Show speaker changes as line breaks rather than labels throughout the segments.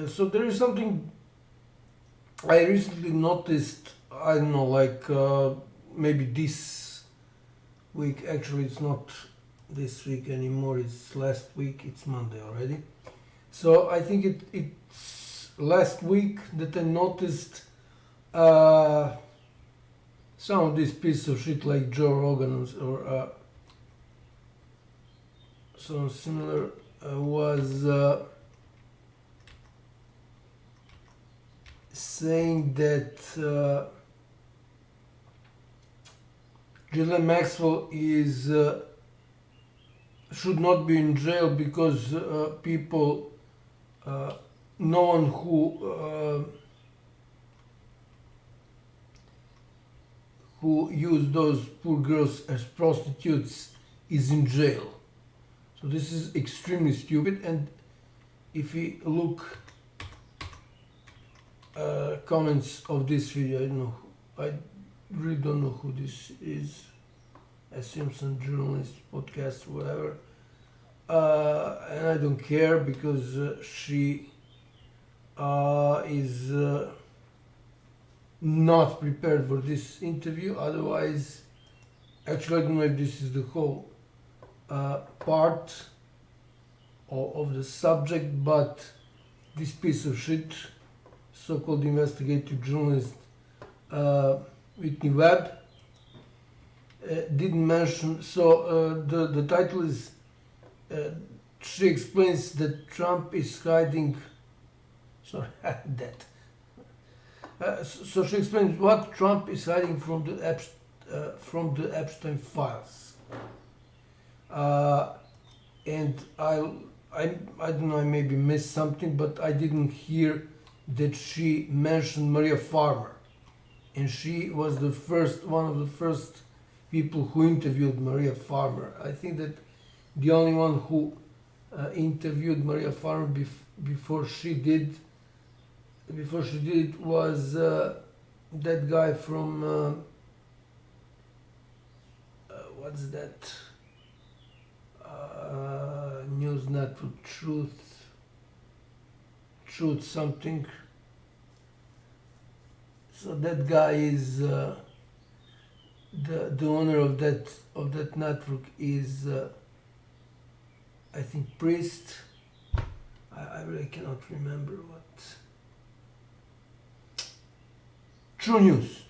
So there is something I recently noticed. I don't know, like maybe this week. Actually, it's not this week anymore. It's last week. It's Monday already. So I think it's last week that I noticed some of these pieces of shit like Joe Rogan or something similar was saying that Ghislaine Maxwell is should not be in jail because people, no one who use those poor girls as prostitutes is in jail. So this is extremely stupid. And if we look comments of this video, I don't know. I really don't know who this is. A Simpson journalist, podcast, whatever. And I don't care because she is not prepared for this interview. Otherwise, actually, I don't know if this is the whole part of the subject, but this piece of shit, so-called investigative journalist Whitney Webb, didn't mention. So the title is she explains that Trump is hiding. Sorry, that. So she explains what Trump is hiding from the Epstein files. And I don't know, I maybe missed something, but I didn't hear that she mentioned Maria Farmer, and she was one of the first people who interviewed Maria Farmer. I think that the only one who interviewed Maria Farmer before she did it was that guy from what's that news network, truth something. So that guy is the owner of that network is I think priest. I really cannot remember what. True News.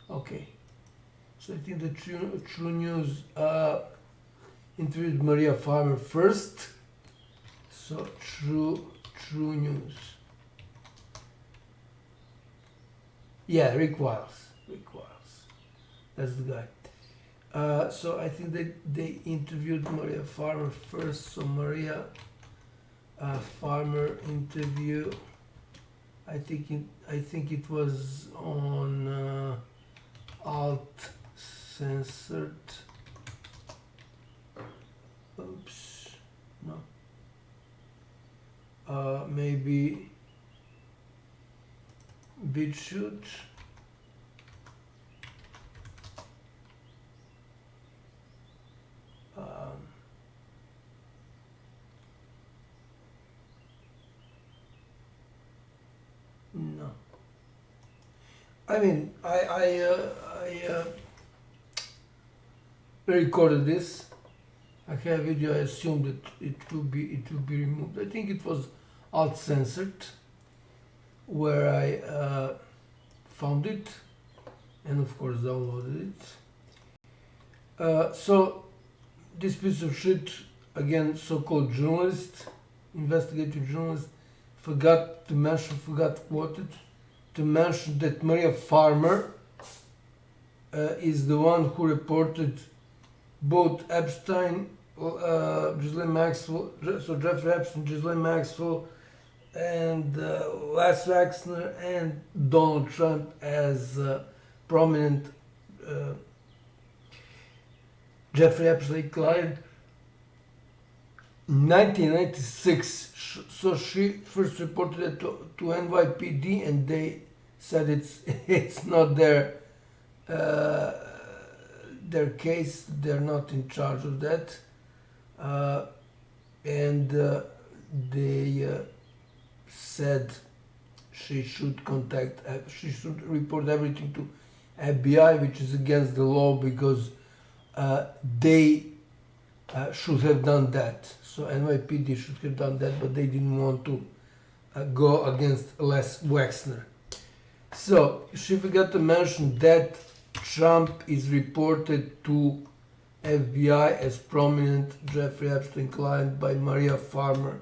Okay. So I think the True News interviewed Maria Farmer first. So True News. Yeah, Rick Wiles. That's the guy. So I think they interviewed Maria Farmer first. So Maria Farmer interview. I think it was on Alt Censored. Oops, no. Maybe BitChute. No. I mean, I recorded this. I have a video. I assume that it will be removed. I think it was alt censored where I found it and of course downloaded it. So this piece of shit, again, so-called journalist, investigative journalist, forgot quoted to mention that Maria Farmer is the one who reported both Epstein, Ghislaine Maxwell, so Jeffrey Epstein, Ghislaine Maxwell, and Les Wexner and Donald Trump as prominent Jeffrey Epstein client. 1996. So she first reported it to NYPD, and they said it's not their case. They're not in charge of that, and they said she should she should report everything to FBI, which is against the law because they should have done that. So NYPD should have done that, but they didn't want to go against Les Wexner. So she forgot to mention that Trump is reported to FBI as prominent Jeffrey Epstein client by Maria Farmer,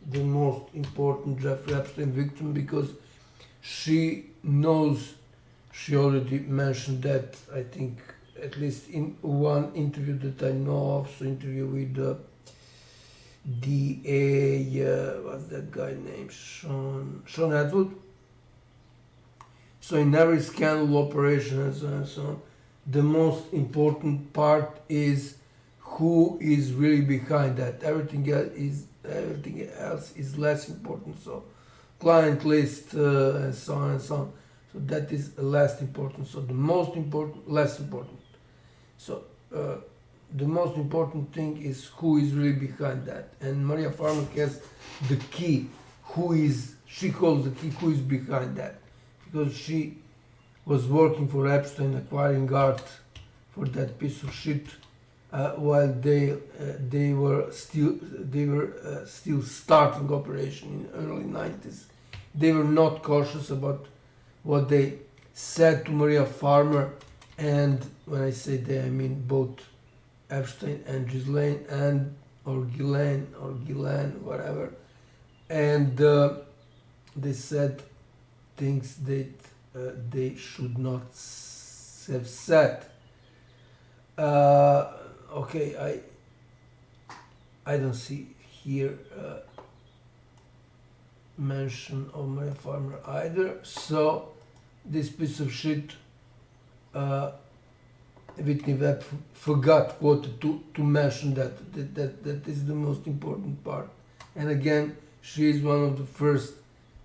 the most important Jeffrey Epstein victim, because she knows, she already mentioned that, I think, at least in one interview that I know of, so interview with the DA, what's that guy named? Sean Atwood. So in every scandal operation and so on, the most important part is who is really behind that. Everything else is less important. So client list and so on and so on. So that is less important. So the most important, less important. So the most important thing is who is really behind that. And Maria Farmer has the key. She holds the key who is behind that. Because she was working for Epstein, acquiring art for that piece of shit, while they were still starting operation in early 90s. They were not cautious about what they said to Maria Farmer, and when I say they, I mean both Epstein and Ghislaine or Ghislaine, whatever, and they said things that they should not have said. Okay, I don't see here mention of Maria Farmer either. So this piece of shit, Whitney Webb forgot to mention that is the most important part. And again, she is one of the first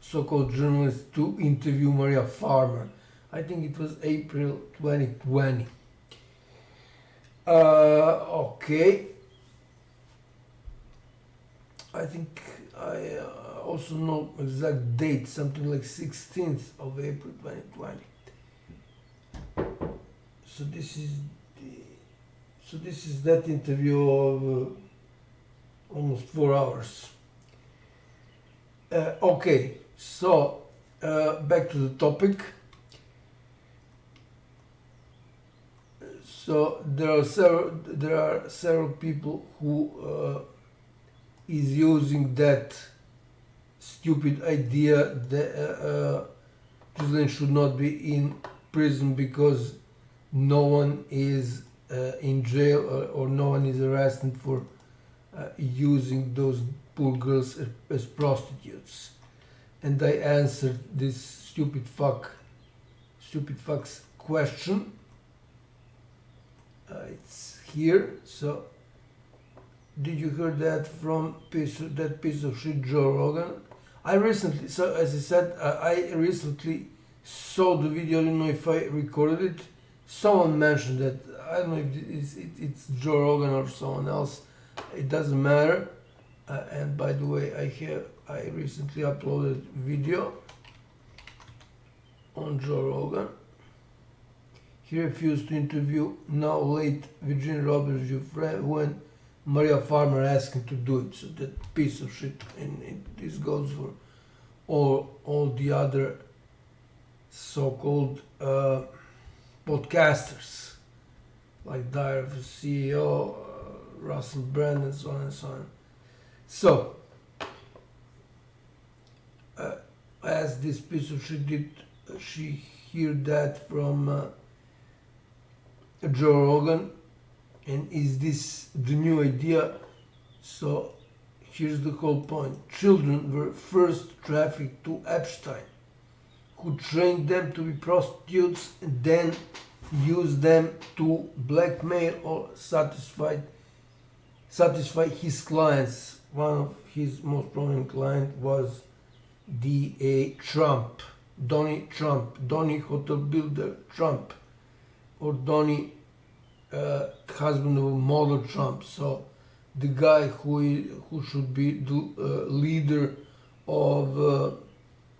so-called journalists to interview Maria Farmer. I think it was April 2020. Okay. I think I also know exact date, something like 16th of April 2020. So this is that interview of almost 4 hours. Okay, so back to the topic. So there are several people who is using that stupid idea that Ghislaine should not be in prison because no one is in jail or no one is arrested for using those poor girls as prostitutes. And I answered this stupid fuck's question. It's here. So, did you hear that from that piece of shit, Joe Rogan? I recently, so as I said, I recently saw the video. I don't know if I recorded it. Someone mentioned that. I don't know if it's Joe Rogan or someone else. It doesn't matter. And by the way, I recently uploaded video on Joe Rogan. He refused to interview now late Virginia Roberts Giuffre when Maria Farmer asked him to do it. So that piece of shit, and this goes for all the other so-called podcasters like Diary of a CEO, Russell Brand, and so on and so on. So, as this piece of shit, did she hear that from Joe Rogan? And is this the new idea? So, here's the whole point. Children were first trafficked to Epstein, who trained them to be prostitutes and then used them to blackmail or satisfy his clients. One of his most prominent clients was D.A. Trump, Donny Trump, Donny Hotel Builder Trump, or Donny husband of a model Trump. So the guy who should be the leader of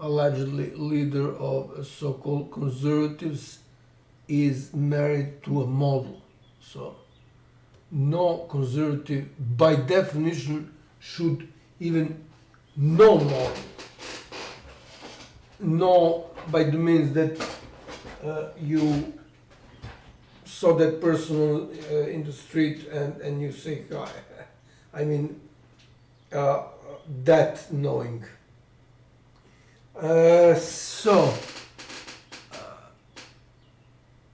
allegedly leader of so-called conservatives is married to a model. So no conservative by definition should even know model. No, by the means that you saw that person in the street and you say hi. I mean, that knowing.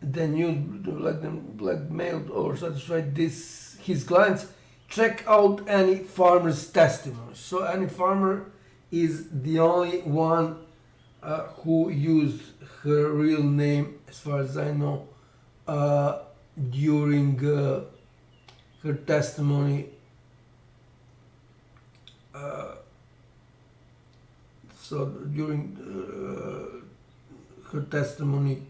Then you blackmailed or satisfied his clients. Check out any farmer's testimony. So any farmer is the only one who used her real name, as far as I know, during her testimony. So during her testimony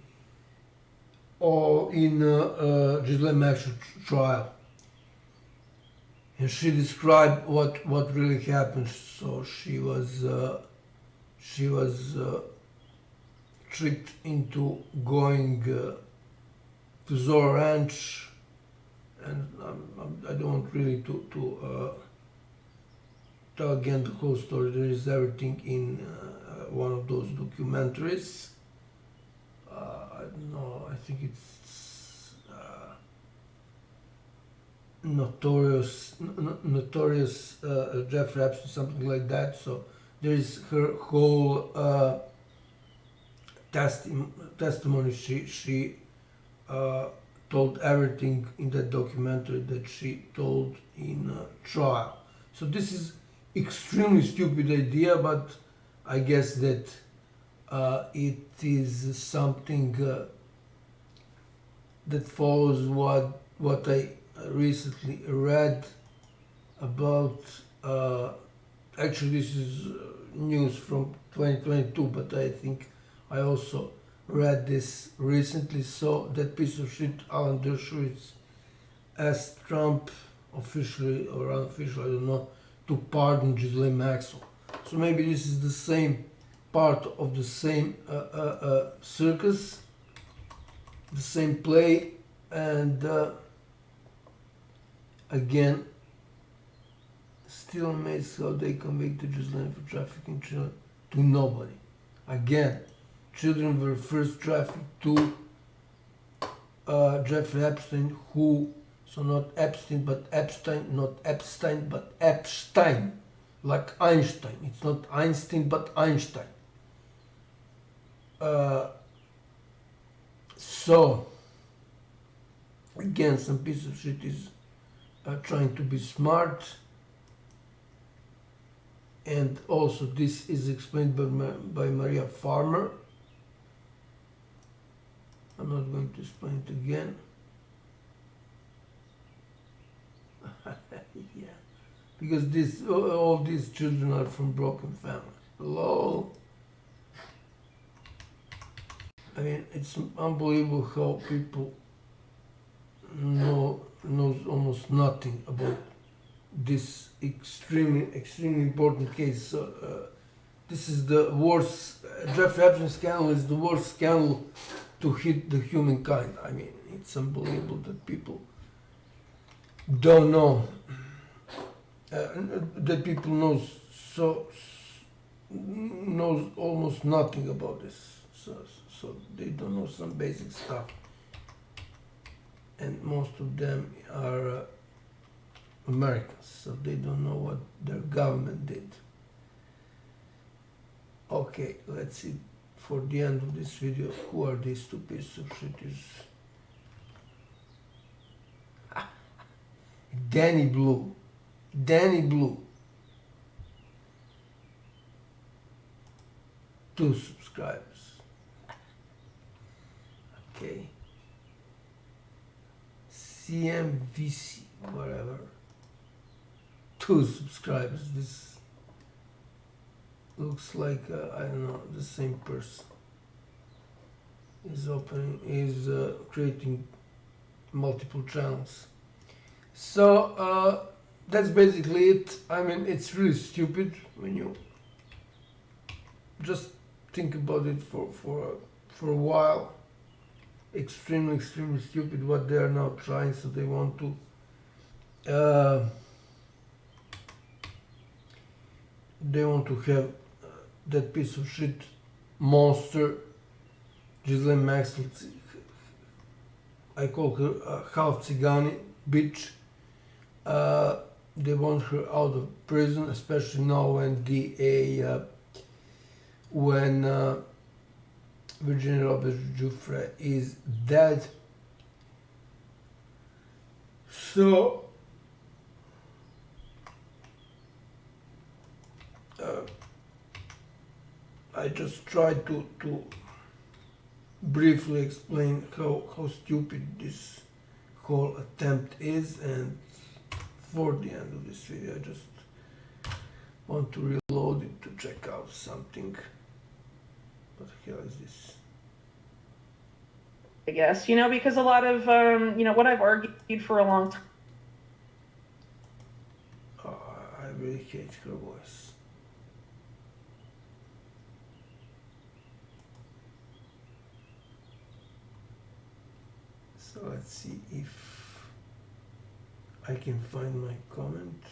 or in Ghislaine Maxwell trial, and she described what really happened. So she was tricked into going to Zora Ranch, and I don't want really to tell again the whole story. There is everything in one of those documentaries. I don't know, I think it's Notorious Jeffrey Epstein, something like that. So there is her whole testimony. She told everything in that documentary that she told in trial. So this is extremely stupid idea, but I guess that it is something that follows what I recently read about. Actually, this is news from 2022, but I think I also read this recently. So that piece of shit, Alan Dershowitz, asked Trump officially or unofficially, I don't know, to pardon Ghislaine Maxwell. So maybe this is the same part of the same circus, the same play, and again, still amazed how they convicted Ghislaine for trafficking children to nobody. Again, children were first trafficked to Jeffrey Epstein, who, so not Epstein but Epstein, not Epstein but Epstein, like Einstein. It's not Einstein but Einstein. So, again, some piece of shit is trying to be smart. And also this is explained by Maria Farmer. I'm not going to explain it again. Yeah, because all these children are from broken families. Hello? I mean, it's unbelievable how people knows almost nothing about this extremely important case. This is the worst. Jeffrey Epstein scandal is the worst scandal to hit the humankind. I mean, it's unbelievable that people don't know, that people knows almost nothing about this. So they don't know some basic stuff, and most of them are Americans, so they don't know what their government did. Okay, let's see for the end of this video who are these two pieces of shit. Danny Blue. 2 subscribers. Okay. CMVC, whatever. 2 subscribers. This looks like I don't know, the same person. Is creating multiple channels. So that's basically it. I mean, it's really stupid when you just think about it for a while. Extremely stupid what they are now trying. So they want to have that piece of shit monster Ghislaine Maxwell. I call her half-CIGANY bitch. They want her out of prison, especially now when Virginia Roberts Giuffre is dead. So I just tried to briefly explain how stupid this whole attempt is, and for the end of this video I just want to reload it to check out something. What the hell is this?
I guess, because a lot of, what I've argued for a long time.
Oh, I really hate her voice. So let's see if I can find my comment.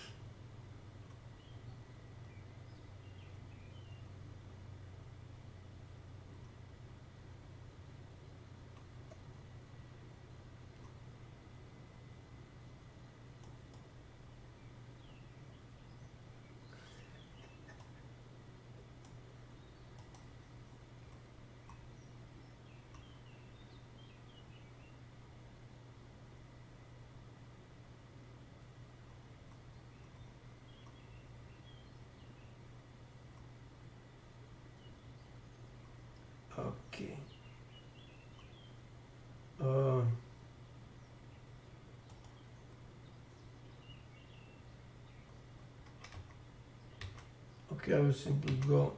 Okay. Okay, I will simply go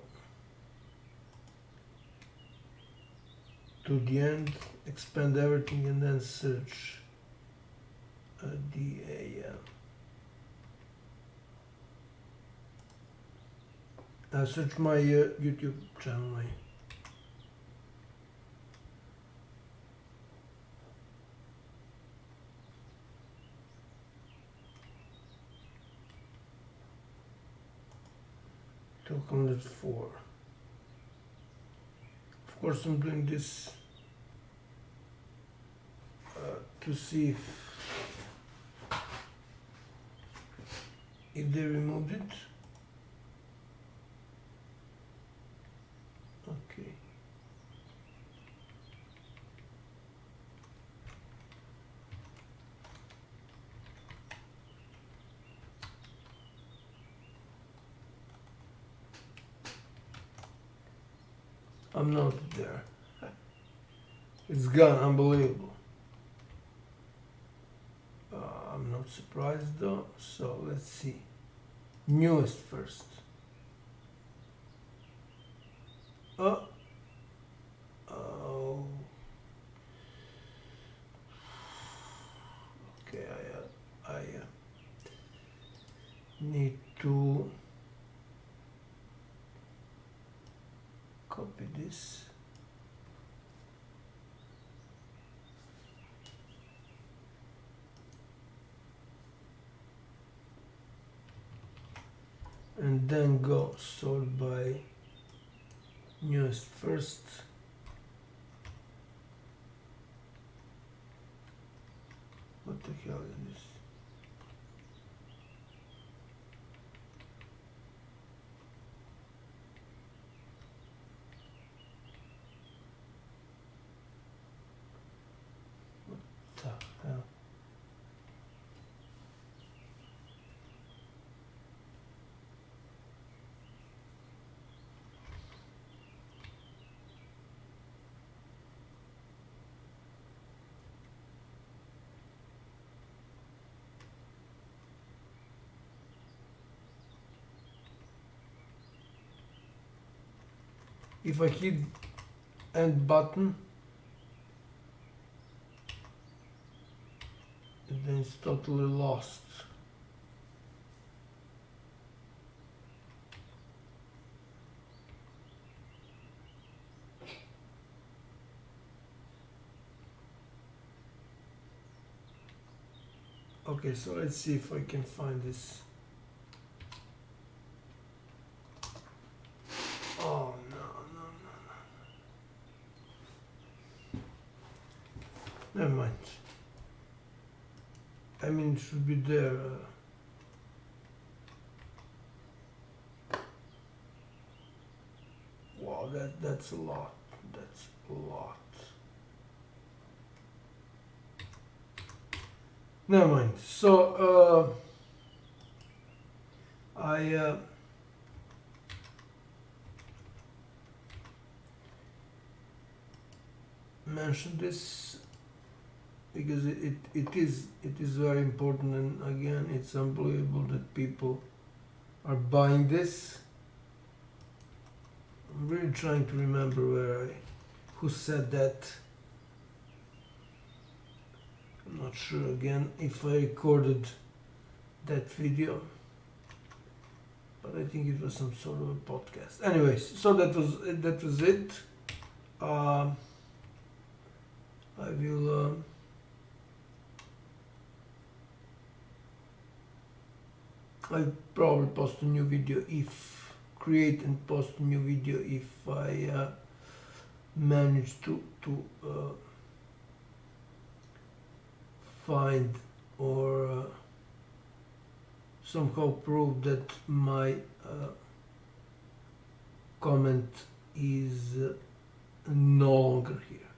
to the end, expand everything, and then search search my YouTube channel name. $204. Of course, I'm doing this to see if they removed it. Okay. I'm not there. It's gone, unbelievable. I'm not surprised though, so let's see. Newest first. Oh. Okay, I need to copy this. And then go sort by newest first. What the hell is this? What the hell? If I hit end button, then it's totally lost. Okay, so let's see if I can find this. Oh no, no, no, no. Never mind. I mean, it should be there. Wow, that's a lot. That's a lot. Never mind. So I mentioned this because it is very important, and again, it's unbelievable that people are buying this. I'm really trying to remember who said that. I'm not sure again if I recorded that video, but I think it was some sort of a podcast. Anyways, so that was it. I will I'll probably post a new video create and post a new video if I manage to find or somehow prove that my comment is no longer here.